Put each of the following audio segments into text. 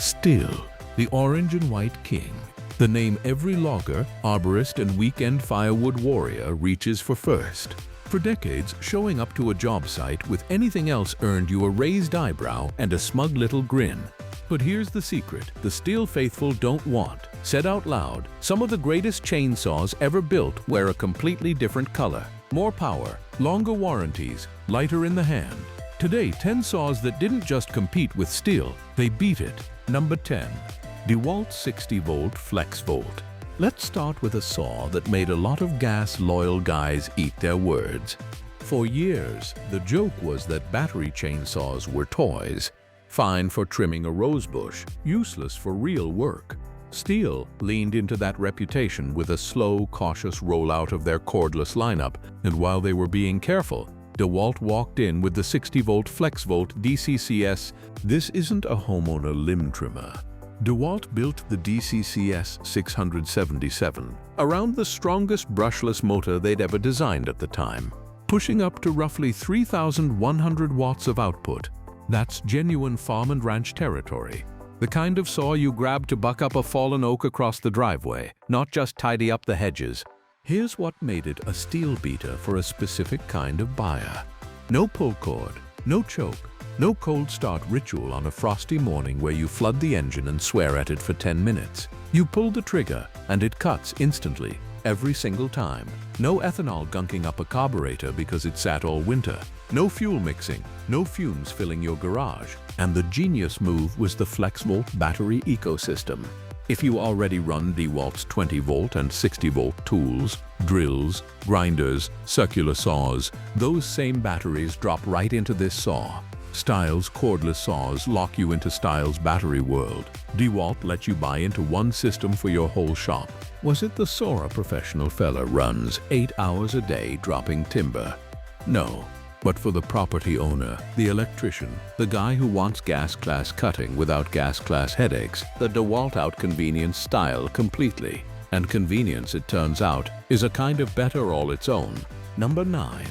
Stihl, the orange and white king. The name every logger, arborist, and weekend firewood warrior reaches for first. For decades, showing up to a job site with anything else earned you a raised eyebrow and a smug little grin. But here's the secret the Stihl faithful don't want. Said out loud, some of the greatest chainsaws ever built wear a completely different color. More power, longer warranties, lighter in the hand. Today, 10 saws that didn't just compete with Stihl, they beat it. Number 10. DeWalt 60-volt FlexVolt. Let's start with a saw that made a lot of gas-loyal guys eat their words. For years, the joke was that battery chainsaws were toys. Fine for trimming a rosebush, useless for real work. Stihl leaned into that reputation with a slow, cautious rollout of their cordless lineup, and while they were being careful, DeWalt walked in with the 60-volt FlexVolt DCCS. This isn't a homeowner limb trimmer. DeWalt built the DCCS 677 around the strongest brushless motor they'd ever designed at the time, pushing up to roughly 3,100 watts of output. That's genuine farm and ranch territory. The kind of saw you grab to buck up a fallen oak across the driveway, not just tidy up the hedges. Here's what made it a Stihl beater for a specific kind of buyer. No pull cord, no choke, no cold start ritual on a frosty morning where you flood the engine and swear at it for 10 minutes. You pull the trigger and it cuts instantly, every single time. No ethanol gunking up a carburetor because it sat all winter. No fuel mixing, no fumes filling your garage. And the genius move was the FlexVolt battery ecosystem. If you already run DeWalt's 20-volt and 60-volt tools, drills, grinders, circular saws, those same batteries drop right into this saw. Stihl's cordless saws lock you into Stihl's battery world. DeWalt let you buy into one system for your whole shop. Was it the saw a professional fella runs 8 hours a day dropping timber? No. But for the property owner, the electrician, the guy who wants gas class cutting without gas class headaches, the DeWalt out-convenience Stihl completely. And convenience, it turns out, is a kind of better all its own. Number 9.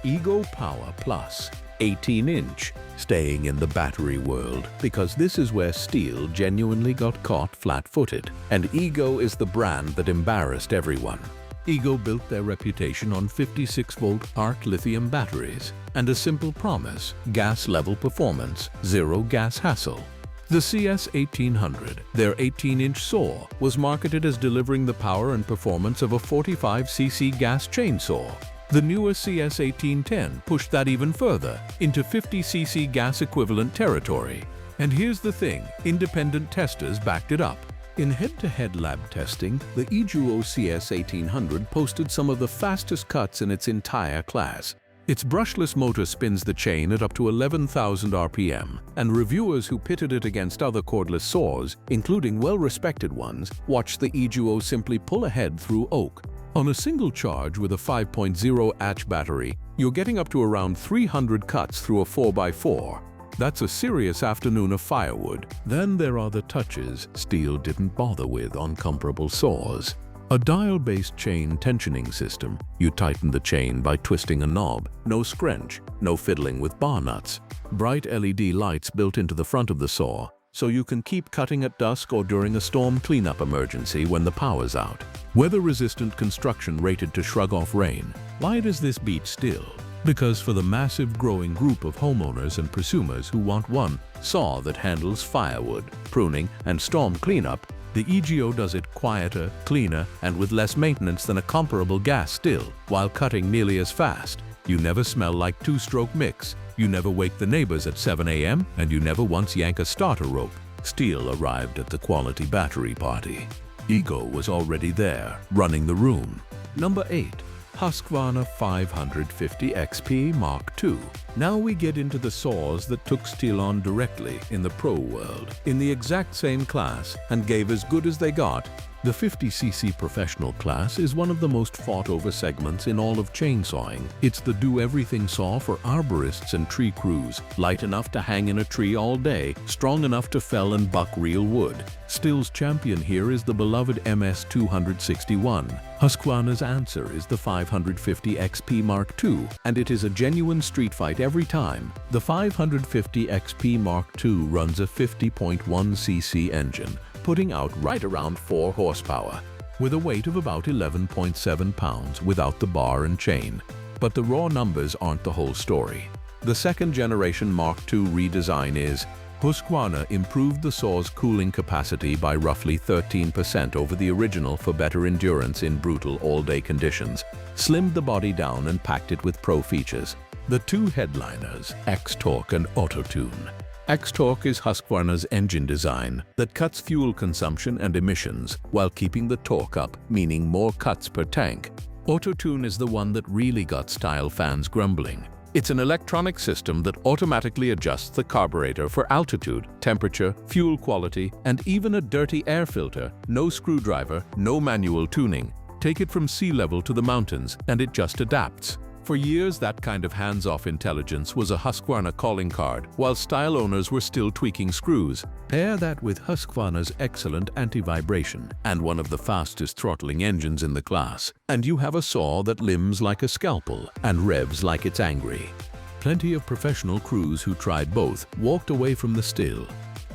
Ego Power Plus 18-inch, staying in the battery world, because this is where Stihl genuinely got caught flat-footed. And Ego is the brand that embarrassed everyone. Ego built their reputation on 56-volt arc lithium batteries and a simple promise: gas-level performance, zero gas hassle. The CS1800, their 18-inch saw, was marketed as delivering the power and performance of a 45cc gas chainsaw. The newer CS1810 pushed that even further into 50cc gas equivalent territory. And here's the thing, independent testers backed it up. In head-to-head lab testing, the EGO CS1800 posted some of the fastest cuts in its entire class. Its brushless motor spins the chain at up to 11,000 RPM, and reviewers who pitted it against other cordless saws, including well-respected ones, watched the EGO simply pull ahead through oak. On a single charge with a 5.0Ah battery, you're getting up to around 300 cuts through a 4x4. That's a serious afternoon of firewood. Then there are the touches Stihl didn't bother with on comparable saws. A dial-based chain tensioning system. You tighten the chain by twisting a knob. No scrunch, no fiddling with bar nuts. Bright LED lights built into the front of the saw, so you can keep cutting at dusk or during a storm cleanup emergency when the power's out. Weather-resistant construction rated to shrug off rain. Why does this beat Stihl? Because for the massive growing group of homeowners and prosumers who want one saw that handles firewood, pruning, and storm cleanup, the EGO does it quieter, cleaner, and with less maintenance than a comparable gas Stihl, while cutting nearly as fast. You never smell like two-stroke mix, you never wake the neighbors at 7 a.m., and you never once yank a starter rope. Stihl arrived at the quality battery party. Ego was already there, running the room. Number 8. Husqvarna 550 XP Mark II. Now we get into the saws that took Stihl on directly in the pro world, in the exact same class, and gave as good as they got. The 50cc professional class is one of the most fought-over segments in all of chainsawing. It's the do-everything saw for arborists and tree crews, light enough to hang in a tree all day, strong enough to fell and buck real wood. Stihl's champion here is the beloved MS-261. Husqvarna's answer is the 550 XP Mark II, and it is a genuine street fight every time. The 550 XP Mark II runs a 50.1cc engine, putting out right around 4 horsepower, with a weight of about 11.7 pounds without the bar and chain. But the raw numbers aren't the whole story. The second generation Mark II redesign is Husqvarna improved the saw's cooling capacity by roughly 13% over the original for better endurance in brutal all-day conditions, slimmed the body down and packed it with pro features. The two headliners, X-Torque and Auto-Tune. X-Torque is Husqvarna's engine design that cuts fuel consumption and emissions while keeping the torque up, meaning more cuts per tank. Auto-Tune is the one that really got Stihl fans grumbling. It's an electronic system that automatically adjusts the carburetor for altitude, temperature, fuel quality, and even a dirty air filter. No screwdriver, no manual tuning. Take it from sea level to the mountains, and it just adapts. For years, that kind of hands-off intelligence was a Husqvarna calling card, while Stihl owners were still tweaking screws. Pair that with Husqvarna's excellent anti-vibration and one of the fastest throttling engines in the class, and you have a saw that limbs like a scalpel and revs like it's angry. Plenty of professional crews who tried both walked away from the Stihl.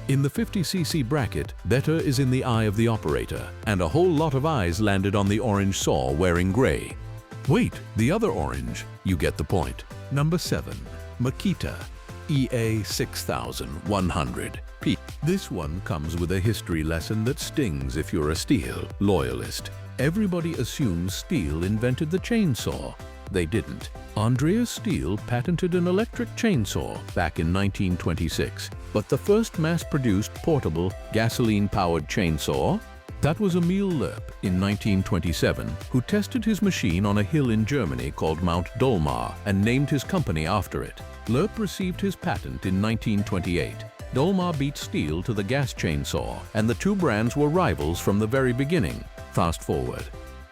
In the 50cc bracket, better is in the eye of the operator, and a whole lot of eyes landed on the orange saw wearing gray. Wait, the other orange. You get the point. Number 7. Makita EA6100P. This one comes with a history lesson that stings if you're a Stihl loyalist. Everybody assumes Stihl invented the chainsaw. They didn't. Andreas Stihl patented an electric chainsaw back in 1926, but the first mass-produced portable, gasoline-powered chainsaw? That was Emil Loeb in 1927, who tested his machine on a hill in Germany called Mount Dolmar and named his company after it. Loeb received his patent in 1928. Dolmar beat Stihl to the gas chainsaw, and the two brands were rivals from the very beginning. Fast forward.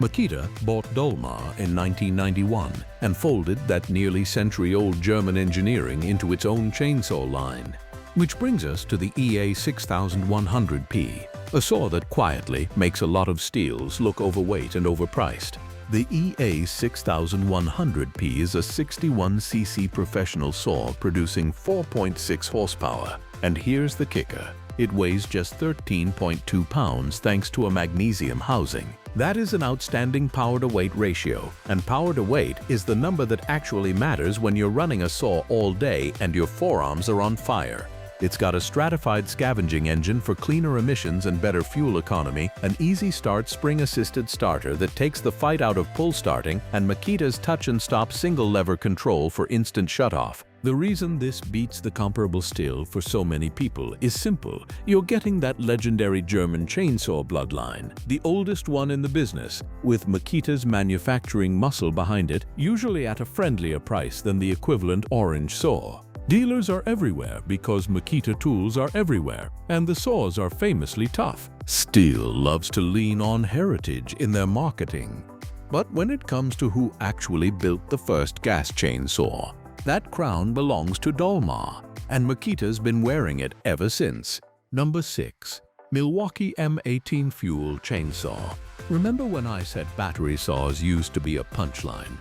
Makita bought Dolmar in 1991 and folded that nearly century-old German engineering into its own chainsaw line. Which brings us to the EA6100P, a saw that quietly makes a lot of Stihls look overweight and overpriced. The EA6100P is a 61cc professional saw producing 4.6 horsepower. And here's the kicker. It weighs just 13.2 pounds thanks to a magnesium housing. That is an outstanding power-to-weight ratio, and power-to-weight is the number that actually matters when you're running a saw all day and your forearms are on fire. It's got a stratified scavenging engine for cleaner emissions and better fuel economy, an easy start spring-assisted starter that takes the fight out of pull starting, and Makita's touch-and-stop single-lever control for instant shutoff. The reason this beats the comparable Stihl for so many people is simple. You're getting that legendary German chainsaw bloodline, the oldest one in the business, with Makita's manufacturing muscle behind it, usually at a friendlier price than the equivalent orange saw. Dealers are everywhere because Makita tools are everywhere, and the saws are famously tough. Stihl loves to lean on heritage in their marketing. But when it comes to who actually built the first gas chainsaw, that crown belongs to Dolmar, and Makita's been wearing it ever since. Number 6. Milwaukee M18 FUEL Chainsaw. Remember when I said battery saws used to be a punchline?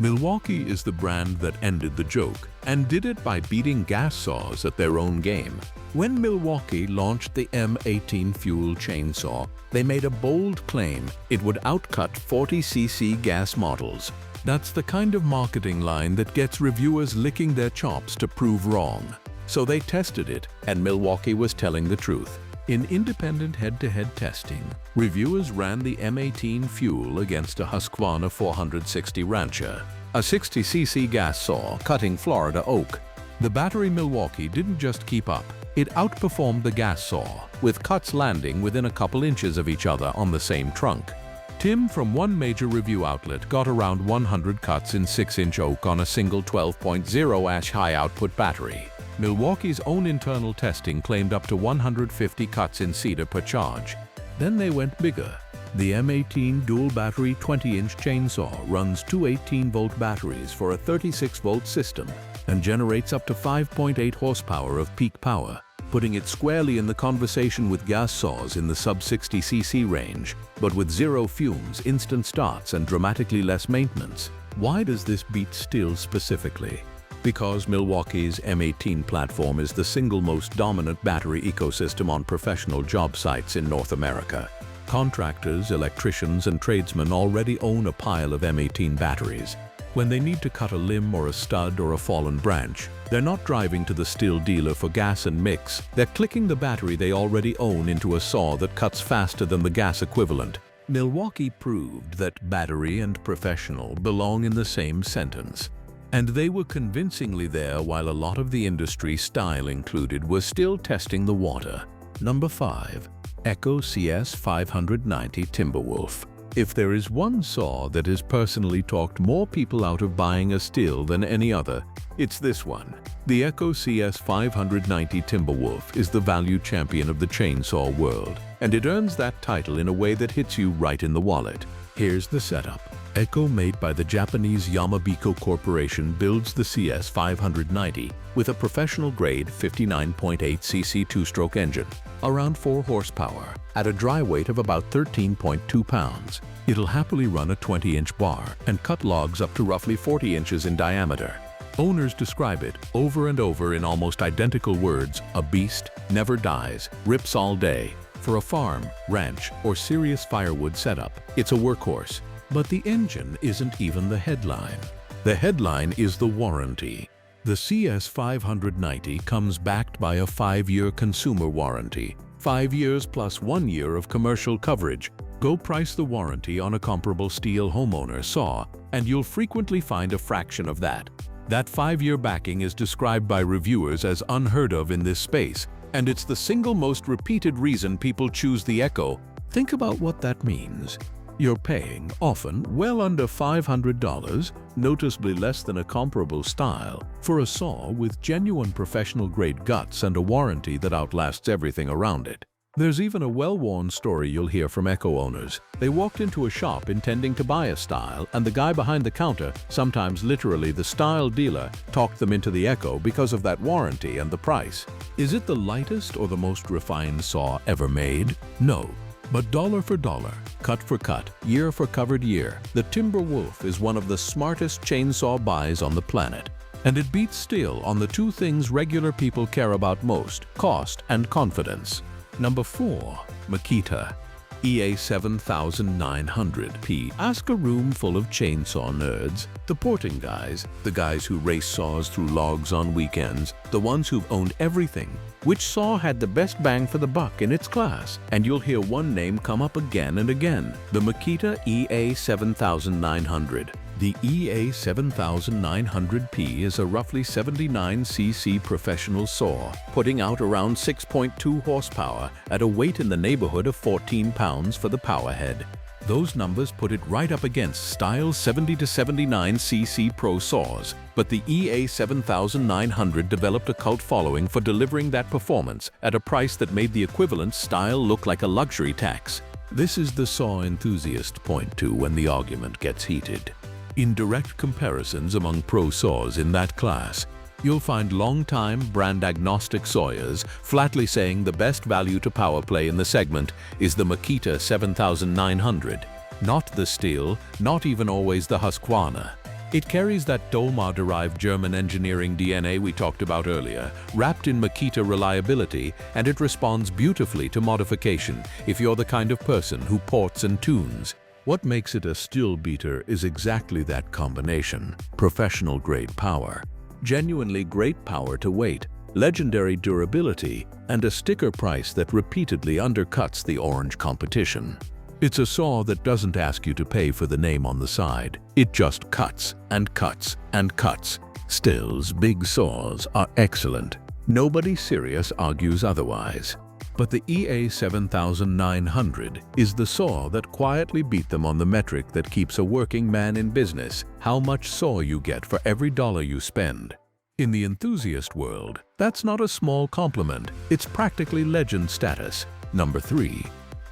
Milwaukee is the brand that ended the joke and did it by beating gas saws at their own game. When Milwaukee launched the M18 FUEL chainsaw, they made a bold claim it would outcut 40cc gas models. That's the kind of marketing line that gets reviewers licking their chops to prove wrong. So they tested it, and Milwaukee was telling the truth. In independent head-to-head testing, reviewers ran the M18 FUEL against a Husqvarna 460 Rancher, a 60cc gas saw cutting Florida oak. The battery Milwaukee didn't just keep up, it outperformed the gas saw, with cuts landing within a couple inches of each other on the same trunk. Tim from one major review outlet got around 100 cuts in 6-inch oak on a single 12.0 high-output battery. Milwaukee's own internal testing claimed up to 150 cuts in cedar per charge. Then they went bigger. The M18 dual battery 20-inch chainsaw runs two 18-volt batteries for a 36-volt system and generates up to 5.8 horsepower of peak power, putting it squarely in the conversation with gas saws in the sub-60 cc range, but with zero fumes, instant starts, and dramatically less maintenance. Why does this beat Stihl specifically? Because Milwaukee's M18 platform is the single most dominant battery ecosystem on professional job sites in North America. Contractors, electricians, and tradesmen already own a pile of M18 batteries. When they need to cut a limb or a stud or a fallen branch, they're not driving to the Stihl dealer for gas and mix. They're clicking the battery they already own into a saw that cuts faster than the gas equivalent. Milwaukee proved that battery and professional belong in the same sentence. And they were convincingly there while a lot of the industry, Stihl included, was still testing the water. Number 5. EA7900P Timberwolf. If there is one saw that has personally talked more people out of buying a Stihl than any other, it's this one. The EA7900P Timberwolf is the value champion of the chainsaw world, and it earns that title in a way that hits you right in the wallet. Here's the setup. ECO, made by the Japanese Yamabiko Corporation, builds the CS590 with a professional-grade 59.8cc two-stroke engine, around 4 horsepower, at a dry weight of about 13.2 pounds. It'll happily run a 20-inch bar and cut logs up to roughly 40 inches in diameter. Owners describe it over and over in almost identical words: a beast, never dies, rips all day. For a farm, ranch, or serious firewood setup, it's a workhorse. But the engine isn't even the headline. The headline is the warranty. The CS590 comes backed by a 5-year consumer warranty, 5 years plus 1 year of commercial coverage. Go price the warranty on a comparable Stihl homeowner saw, and you'll frequently find a fraction of that. That 5-year backing is described by reviewers as unheard of in this space, and it's the single most repeated reason people choose the ECO. Think about what that means. You're paying, often, well under $500, noticeably less than a comparable Stihl, for a saw with genuine professional-grade guts and a warranty that outlasts everything around it. There's even a well-worn story you'll hear from ECO owners. They walked into a shop intending to buy a Stihl, and the guy behind the counter, sometimes literally the Stihl dealer, talked them into the ECO because of that warranty and the price. Is it the lightest or the most refined saw ever made? No. But dollar for dollar, cut for cut, year for covered year, the Timberwolf is one of the smartest chainsaw buys on the planet. And it beats Stihl on the two things regular people care about most: cost and confidence. Number 4. Makita EA7900P. Ask a room full of chainsaw nerds, the porting guys, the guys who race saws through logs on weekends, the ones who've owned everything. Which saw had the best bang for the buck in its class? And you'll hear one name come up again and again: the Makita EA7900. The EA7900P is a roughly 79cc professional saw, putting out around 6.2 horsepower at a weight in the neighborhood of 14 pounds for the powerhead. Those numbers put it right up against Stihl's 70 to 79cc pro saws, but the EA7900 developed a cult following for delivering that performance at a price that made the equivalent Stihl look like a luxury tax. This is the saw enthusiast point to when the argument gets heated. In direct comparisons among pro saws in that class, you'll find long-time brand-agnostic sawyers flatly saying the best value to power play in the segment is the Makita 7900. Not the Stihl, not even always the Husqvarna. It carries that Dolmar-derived German engineering DNA we talked about earlier, wrapped in Makita reliability, and it responds beautifully to modification if you're the kind of person who ports and tunes. What makes it a Stihl beater is exactly that combination: professional-grade power, genuinely great power to weight, legendary durability, and a sticker price that repeatedly undercuts the orange competition. It's a saw that doesn't ask you to pay for the name on the side. It just cuts and cuts and cuts. Stihl's big saws are excellent. Nobody serious argues otherwise. But the EA7900 is the saw that quietly beat them on the metric that keeps a working man in business: how much saw you get for every dollar you spend. In the enthusiast world, that's not a small compliment. It's practically legend status. Number 3.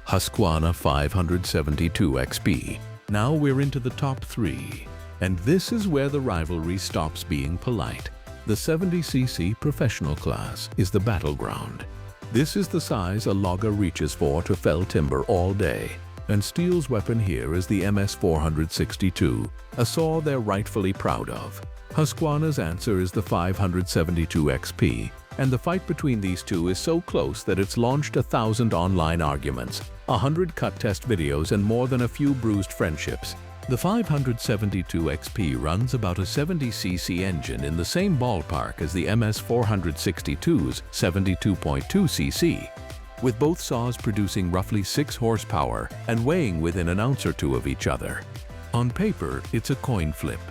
Husqvarna 572XP. Now we're into the top 3. And this is where the rivalry stops being polite. The 70cc professional class is the battleground. This is the size a logger reaches for to fell timber all day. And Stihl's weapon here is the MS-462, a saw they're rightfully proud of. Husqvarna's answer is the 572XP, and the fight between these two is so close that it's launched 1,000 online arguments, 100 cut test videos, and more than a few bruised friendships. The 572XP runs about a 70cc engine in the same ballpark as the MS-462's 72.2cc, with both saws producing roughly 6 horsepower and weighing within an ounce or two of each other. On paper, it's a coin flip.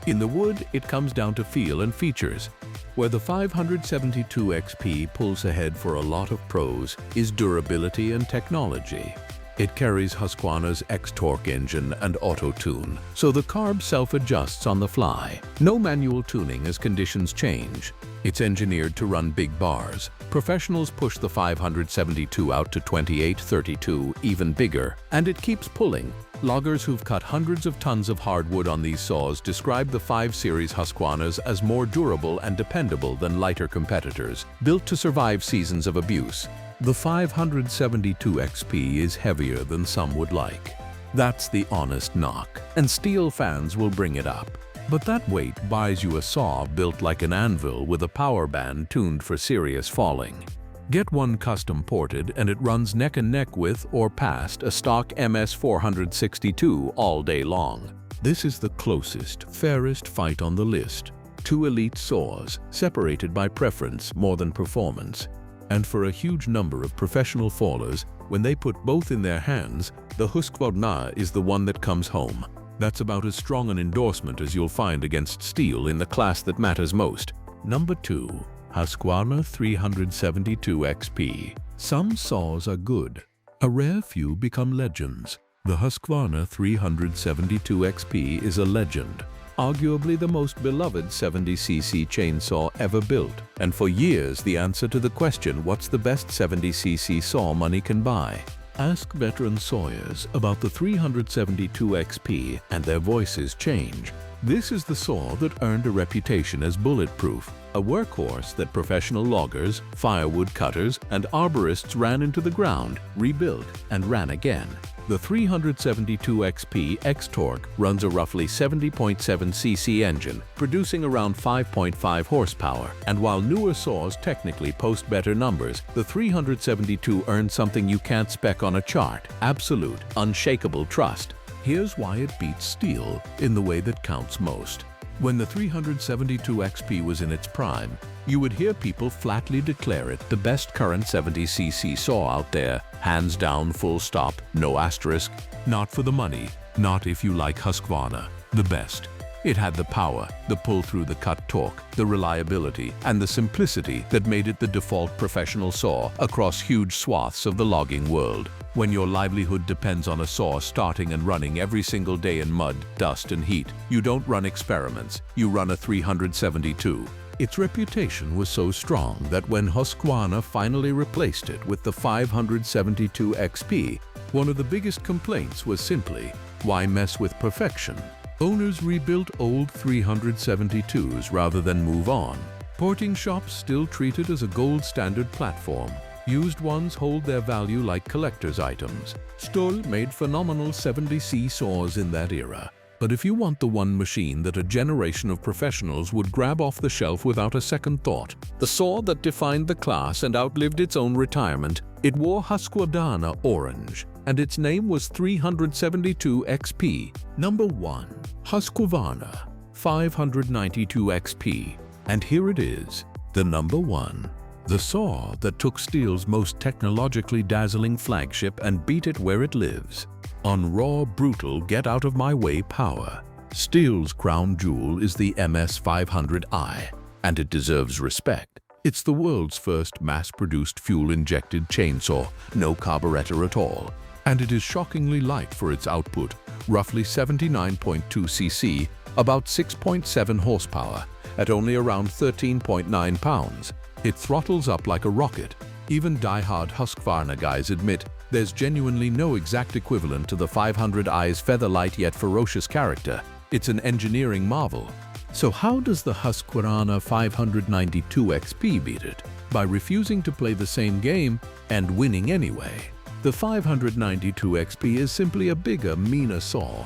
In the wood, it comes down to feel and features. Where the 572XP pulls ahead for a lot of pros is durability and technology. It carries Husqvarna's X-Torque engine and auto-tune, so the carb self-adjusts on the fly. No manual tuning as conditions change. It's engineered to run big bars. Professionals push the 572 out to 28, 32, even bigger, and it keeps pulling. Loggers who've cut hundreds of tons of hardwood on these saws describe the 5 Series Husqvarnas as more durable and dependable than lighter competitors, built to survive seasons of abuse. The 572XP is heavier than some would like. That's the honest knock, and Stihl fans will bring it up. But that weight buys you a saw built like an anvil with a power band tuned for serious falling. Get one custom ported and it runs neck and neck with or past a stock MS-462 all day long. This is the closest, fairest fight on the list. 2 elite saws, separated by preference more than performance. And for a huge number of professional fallers, when they put both in their hands, the Husqvarna is the one that comes home. That's about as strong an endorsement as you'll find against Stihl in the class that matters most. Number 2. Husqvarna 372XP. Some saws are good. A rare few become legends. The Husqvarna 372XP is a legend. Arguably the most beloved 70cc chainsaw ever built, and for years the answer to the question, what's the best 70cc saw money can buy? Ask veteran sawyers about the 372XP and their voices change. This is the saw that earned a reputation as bulletproof, a workhorse that professional loggers, firewood cutters, and arborists ran into the ground, rebuilt, and ran again. The 372XP X-Torque runs a roughly 70.7cc engine, producing around 5.5 horsepower. And while newer saws technically post better numbers, the 372 earns something you can't spec on a chart: absolute, unshakable trust. Here's why it beats Stihl in the way that counts most. When the 372XP was in its prime, you would hear people flatly declare it the best current 70cc saw out there, hands down, full stop, no asterisk. Not for the money, not if you like Husqvarna, the best. It had the power, the pull through the cut torque, the reliability, and the simplicity that made it the default professional saw across huge swaths of the logging world. When your livelihood depends on a saw starting and running every single day in mud, dust, and heat, you don't run experiments, you run a 372. Its reputation was so strong that when Husqvarna finally replaced it with the 572XP, one of the biggest complaints was simply, why mess with perfection? Owners rebuilt old 372s rather than move on. Porting shops still treat it as a gold standard platform. Used ones hold their value like collector's items. Stihl made phenomenal 70C saws in that era. But if you want the one machine that a generation of professionals would grab off the shelf without a second thought, the saw that defined the class and outlived its own retirement, it wore Husqvarna orange, and its name was 372XP. Number 1. Husqvarna 592XP. And here it is, the number 1. The saw that took Stihl's most technologically dazzling flagship and beat it where it lives. On raw, brutal, get-out-of-my-way power. Stihl's crown jewel is the MS500i, and it deserves respect. It's the world's first mass-produced fuel-injected chainsaw, no carburetor at all. And it is shockingly light for its output, roughly 79.2 cc, about 6.7 horsepower, at only around 13.9 pounds. It throttles up like a rocket. Even die-hard Husqvarna guys admit there's genuinely no exact equivalent to the 500i's feather-light yet ferocious character. It's an engineering marvel. So how does the Husqvarna 592XP beat it? By refusing to play the same game and winning anyway. The 592XP is simply a bigger, meaner saw.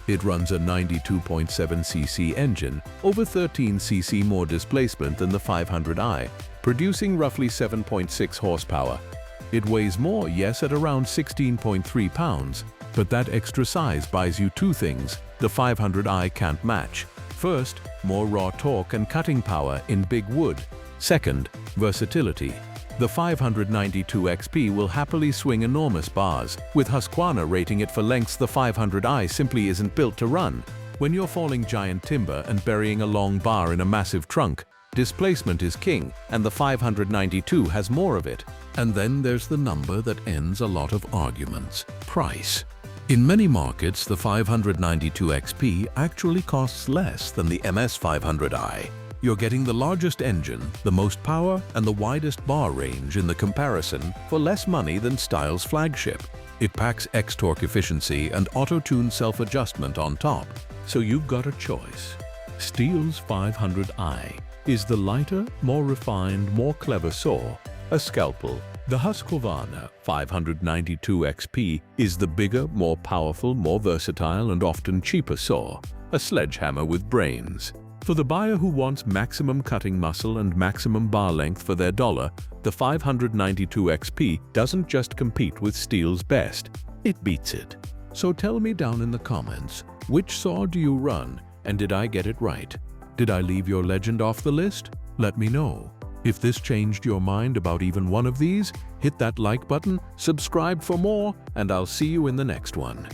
It runs a 92.7cc engine, over 13cc more displacement than the 500i, producing roughly 7.6 horsepower. It weighs more, yes, at around 16.3 pounds, but that extra size buys you two things the 500i can't match. First, more raw torque and cutting power in big wood. Second, versatility. The 592XP will happily swing enormous bars, with Husqvarna rating it for lengths the 500i simply isn't built to run. When you're falling giant timber and burying a long bar in a massive trunk, displacement is king, and the 592 has more of it. And then there's the number that ends a lot of arguments: price. In many markets, the 592XP actually costs less than the MS500i. You're getting the largest engine, the most power, and the widest bar range in the comparison for less money than Stihl's flagship. It packs X-Torque efficiency and auto-tune self-adjustment on top, so you've got a choice. Stihl's 500i is the lighter, more refined, more clever saw, a scalpel. The Husqvarna 592XP is the bigger, more powerful, more versatile, and often cheaper saw, a sledgehammer with brains. For the buyer who wants maximum cutting muscle and maximum bar length for their dollar, the 592XP doesn't just compete with Stihl's best, it beats it. So tell me down in the comments, which saw do you run, and did I get it right? Did I leave your legend off the list? Let me know. If this changed your mind about even one of these, hit that like button, subscribe for more, and I'll see you in the next one.